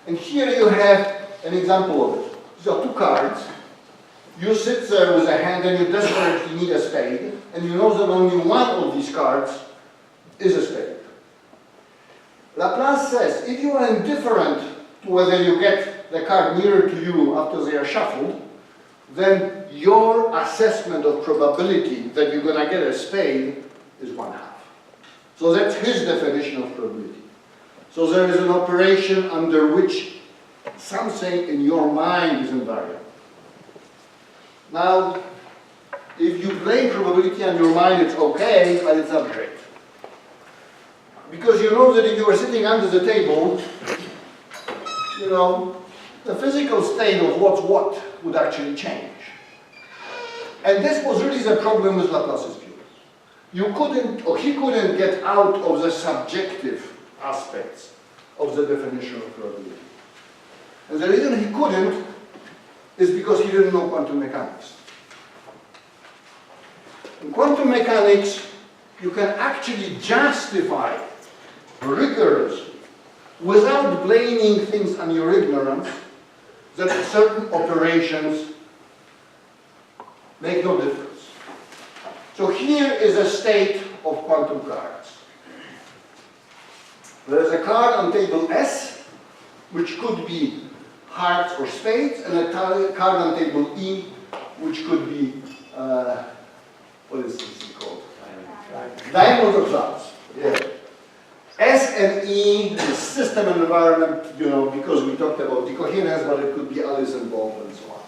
And here you have an example of it. These are two cards. You sit there with a hand and you desperately need a spade, and you know that only one of these cards is a spade. Laplace says, if you are indifferent to whether you get the card nearer to you after they are shuffled, then your assessment of probability that you're going to get a spade is 1/2. So that's his definition of probability. So there is an operation under which something in your mind is invariant. Now, if you blame probability on your mind, it's okay, but it's not great. Because you know that if you were sitting under the table, you know, the physical state of what's what would actually change. And this was really the problem with Laplace's view. You couldn't, or he couldn't get out of the subjective aspects of the definition of probability. And the reason he couldn't is because he didn't know quantum mechanics. In quantum mechanics, you can actually justify rigorously, without blaming things on your ignorance, that certain operations make no difference. So here is a state of quantum cards. There is a card on table S, which could be hearts or spades, and a card on table E, which could be, what is this called? Diamonds or clubs. Yeah. S and E, the system and environment, you know, because we talked about decoherence, but it could be Alice involved and so on.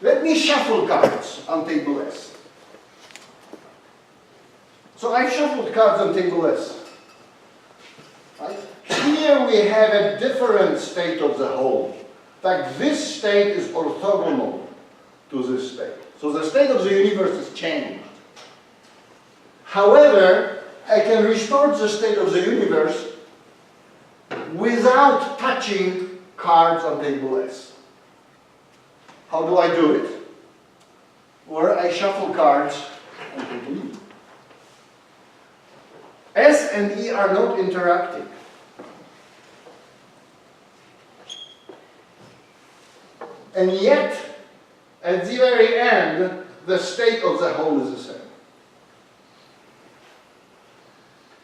Let me shuffle cards on table S. So I've shuffled cards on table S. Right? Here we have a different state of the whole. In fact, this state is orthogonal to this state. So the state of the universe has changed. However, I can restore the state of the universe without touching cards on table S. How do I do it? Where I shuffle cards on table E. S and E are not interacting. And yet, at the very end, the state of the whole is the same.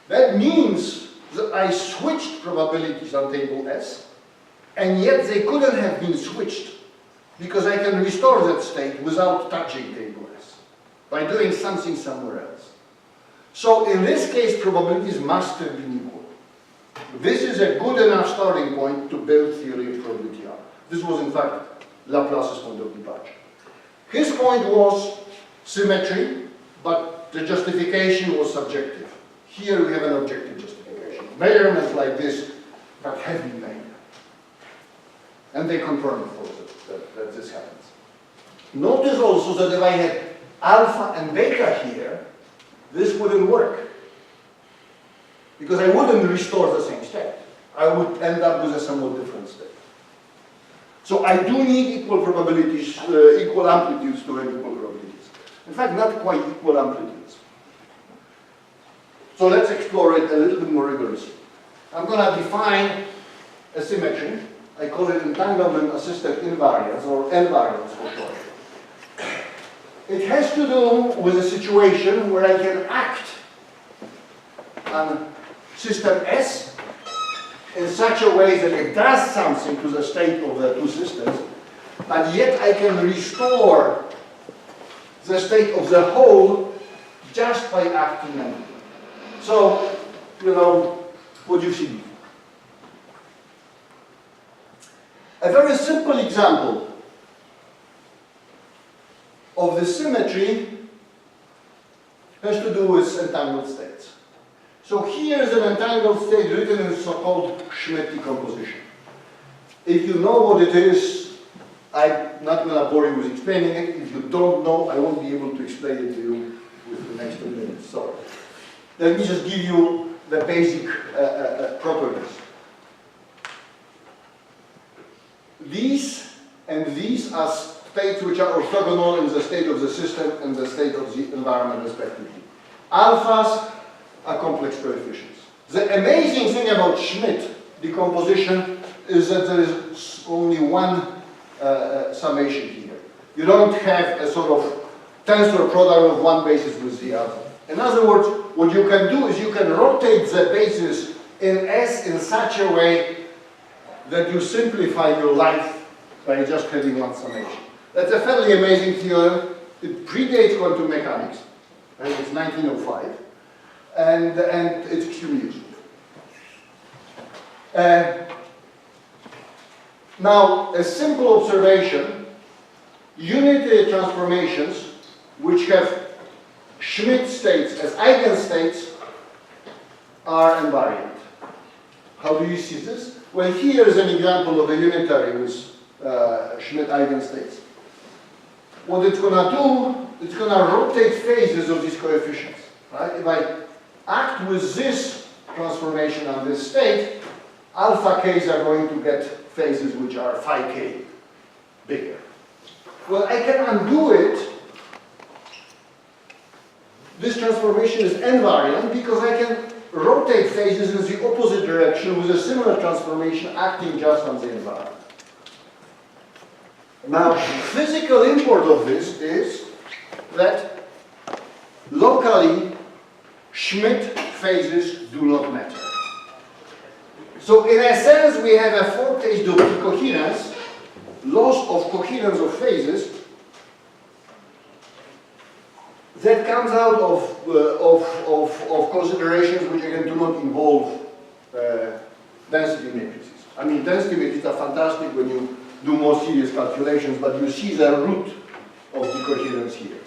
That means that I switched probabilities on table S, and yet they couldn't have been switched because I can restore that state without touching table S by doing something somewhere else. So in this case, probabilities must have been equal. This is a good enough starting point to build theory of probability on. This was, in fact, Laplace's point of departure. His point was symmetry, but the justification was subjective. Here we have an objective justification. Measurements like this that have been made. And they confirm, of course, that this happens. Notice also that if I had alpha and beta here, this wouldn't work. Because I wouldn't restore the same state. I would end up with a somewhat different state. So I do need equal probabilities, equal amplitudes to have equal probabilities. In fact, not quite equal amplitudes. So let's explore it a little bit more rigorously. I'm going to define a symmetry. I call it entanglement-assisted invariance, or invariance for short. It has to do with a situation where I can act on system S in such a way that it does something to the state of the two systems, but yet I can restore the state of the whole just by acting on it. So, you know, what do you see? A very simple example of the symmetry has to do with entangled states. So here is an entangled state written in so-called Schmidt decomposition. If you know what it is, I'm not going to bore you with explaining it. If you don't know, I won't be able to explain it to you with the next 2 minutes. So let me just give you the basic properties. These and these are states which are orthogonal in the state of the system and the state of the environment respectively. Alphas are complex coefficients. The amazing thing about Schmidt decomposition is that there is only one summation here. You don't have a sort of tensor product of one basis with the other. In other words, what you can do is you can rotate the basis in S in such a way that you simplify your life by just having one summation. That's a fairly amazing theorem. It predates quantum mechanics. Right? It's 1905. And it's extremely useful. Now, a simple observation, unitary transformations which have Schmidt states as eigenstates are invariant. How do you see this? Well, here is an example of a unitary with Schmidt eigenstates. What it's going to do, it's going to rotate phases of these coefficients. Right? If I act with this transformation on this state, alpha k's are going to get phases which are phi k bigger. Well, I can undo it. This transformation is invariant because I can rotate phases in the opposite direction with a similar transformation acting just on the environment. Now, physical import of this is that locally Schmidt phases do not matter. So in a sense we have a foretaste of decoherence, loss of coherence of phases, that comes out of considerations which again do not involve density matrices. I mean, density matrices are fantastic when you do more serious calculations, but you see the root of decoherence here.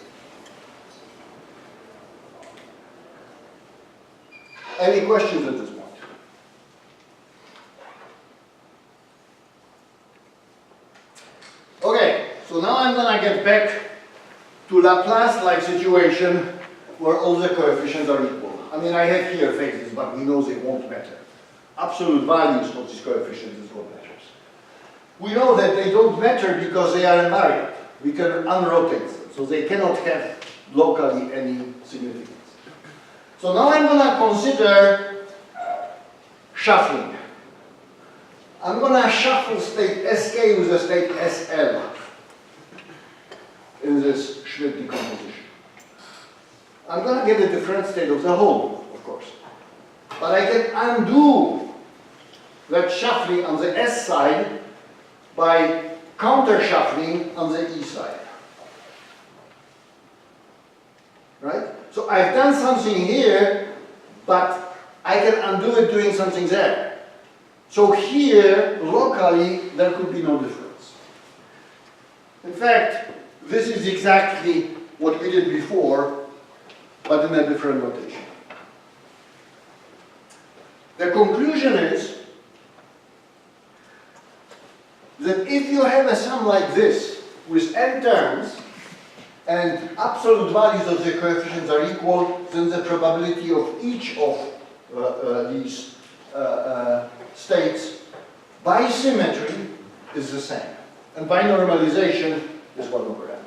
Any questions at this point? Okay, so now I'm going to get back to Laplace-like situation where all the coefficients are equal. I mean, I have here phases, but we know they won't matter. Absolute values of these coefficients is what matters. We know that they don't matter because they are invariant. We can unrotate them, so they cannot have locally any significance. So now I'm going to consider shuffling. I'm going to shuffle state Sk with the state Sl in this Schmidt decomposition. I'm going to get a different state of the whole, of course. But I can undo that shuffling on the S side by counter-shuffling on the E side. Right? So I've done something here, but I can undo it doing something there. So here, locally, there could be no difference. In fact, this is exactly what we did before, but in a different notation. The conclusion is that if you have a sum like this with n terms and absolute values of the coefficients are equal, then the probability of each of these states by symmetry is the same. And by normalization is 1 over n.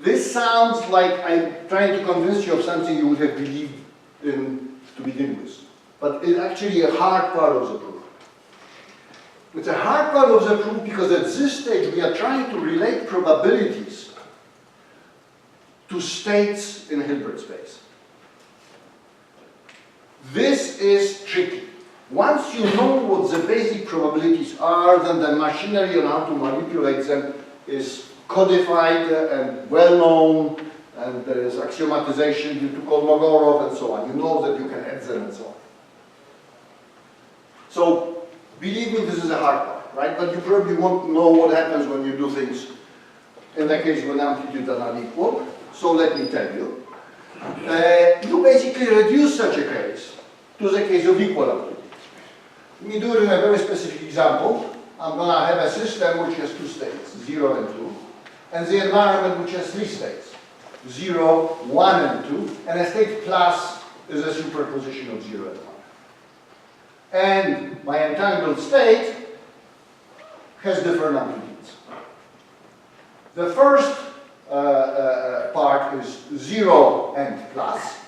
This sounds like I'm trying to convince you of something you would have believed in to begin with. But it's actually a hard part of the proof. It's a hard part of the proof because at this stage we are trying to relate probabilities to states in Hilbert space. This is tricky. Once you know what the basic probabilities are, then the machinery on how to manipulate them is codified and well known, and there is axiomatization due to Kolmogorov and so on. You know that you can add them and so on. So, believe me, this is a hard part, right? But you probably won't know what happens when you do things in the case when amplitudes are not equal. So let me tell you. You basically reduce such a case to the case of equal amplitude. Let me do it in a very specific example. I'm going to have a system which has two states, 0 and 2, and the environment which has three states, 0, 1, and 2, and a state plus is a superposition of 0 and 1. And my entangled state has different amplitudes. The first part is 0 and plus.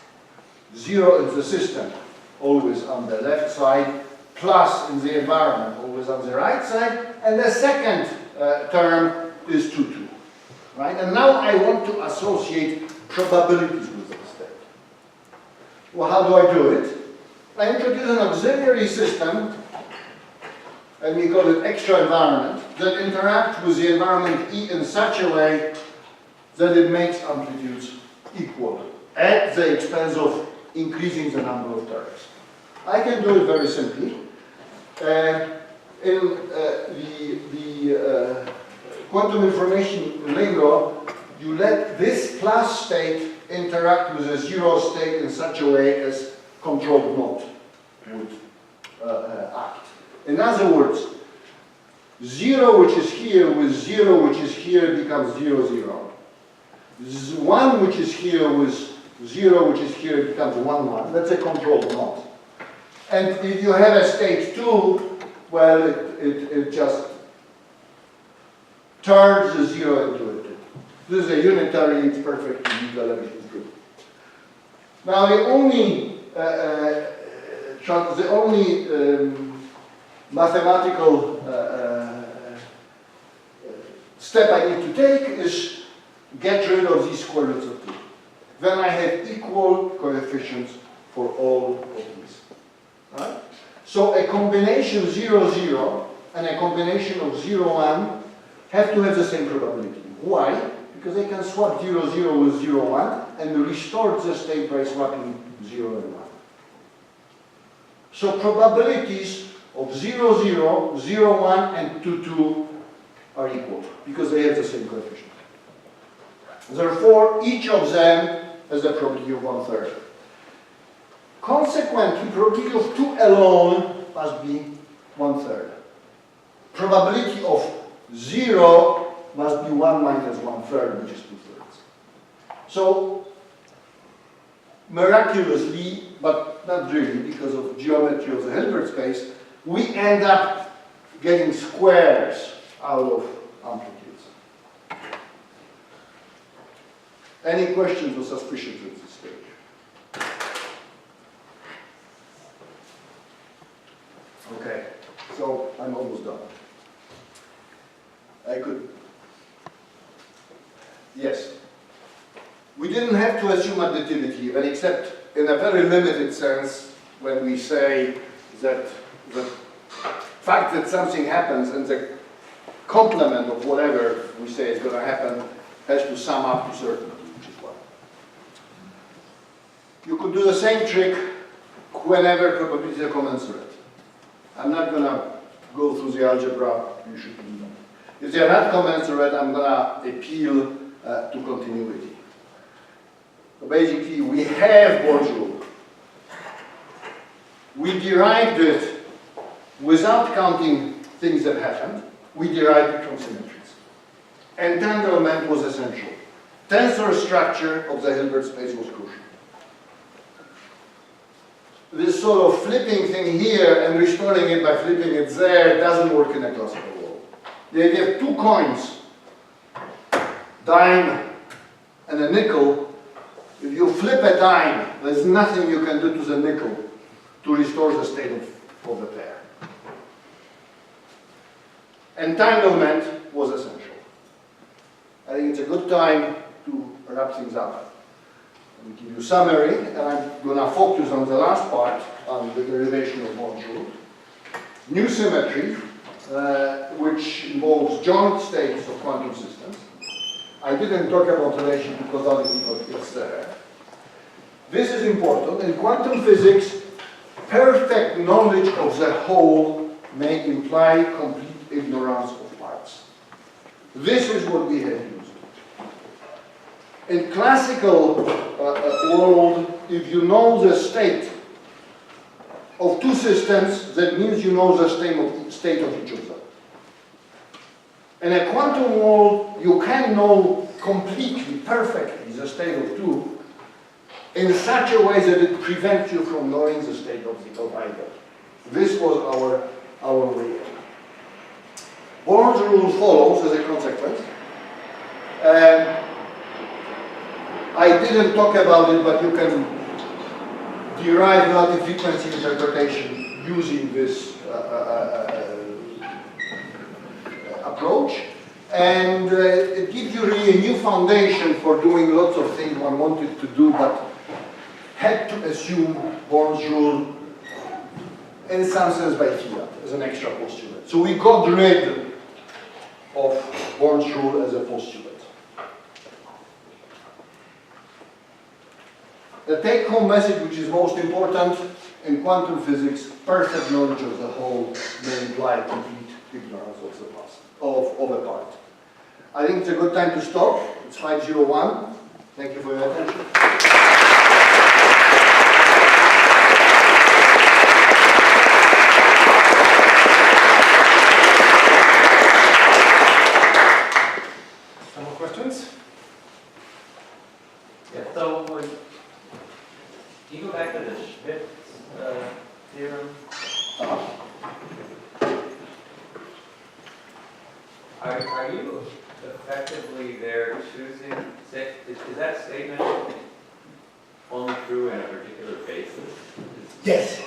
0 is the system, always on the left side, plus in the environment, always on the right side, and the second term is 2, 2. Right? And now I want to associate probabilities with the state. Well, how do I do it? I introduce an auxiliary system, and we call it extra environment, that interacts with the environment E in such a way that it makes amplitudes equal at the expense of increasing the number of terms. I can do it very simply. In the quantum information lingo, you let this plus state interact with a zero state in such a way as controlled mode would act. In other words, 0 which is here with 0 which is here becomes 0, 0. 1 which is here with 0 which is here becomes 1, 1. That's a controlled mode. And if you have a state 2, well, it just turns the 0 into it. This is a unitary, it's perfect, everything is good. Now the only mathematical step I need to take is get rid of these square roots of 2. Then I have equal coefficients for all of these. Right? So a combination 0, 0 and a combination of 0, 1 have to have the same probability. Why? Because they can swap 0, 0 with 0, 1 and restore the state by swapping 0 and 1. So probabilities of 0, 0, 0, 1 and 2, 2 are equal because they have the same coefficient. Therefore, each of them has a probability of 1/3. Consequently, probability of 2 alone must be 1/3. Probability of 0 must be 1 minus 1/3, which is 2/3. So, miraculously, but not really, because of geometry of the Hilbert space, we end up getting squares out of amplitudes. Any questions or suspicions at this stage? Okay, so I'm almost done. I could. Yes. We didn't have to assume additivity even, except in a very limited sense when we say that the fact that something happens and the complement of whatever we say is going to happen has to sum up to certainty, which is what. You could do the same trick whenever probabilities are commensurate. I'm not going to go through the algebra, you should do them. If they are not commensurate, I'm going to appeal to continuity. So basically, we have Born's rule. We derived it without counting things that happened. We derived it from symmetries. Entanglement was essential. Tensor structure of the Hilbert space was crucial. This sort of flipping thing here and restoring it by flipping it there doesn't work in a classical world. The idea of 2 coins, dime and a nickel, if you flip a dime, there's nothing you can do to the nickel to restore the state of the pair. Entanglement was essential. I think it's a good time to wrap things up. I'll give you a summary, and I'm going to focus on the last part, on the derivation of Born's rule. New symmetry, which involves joint states of quantum systems. I didn't talk about relation to causality, but it's there. This is important. In quantum physics, perfect knowledge of the whole may imply complete ignorance of parts. This is what we have used. In classical world, if you know the state of 2 systems, that means you know the state of each of them. In a quantum world, you can know completely, perfectly the state of 2 in such a way that it prevents you from knowing the state of either. This was our way. Born's rule follows as a consequence. I didn't talk about it, but you can derive multi-frequency interpretation using this approach. And it gives you really a new foundation for doing lots of things one wanted to do, but had to assume Born's rule in some sense by fiat, as an extra postulate. So we got rid of Born's rule as a postulate. The take-home message, which is most important in quantum physics, perfect knowledge of the whole may imply complete ignorance of the past, of a part. I think it's a good time to stop. It's 5:01. Thank you for your attention. Some more questions? Yeah, so can you go back to the Schmidt theorem? Are you effectively there choosing, is that statement only true in a particular basis? Yes.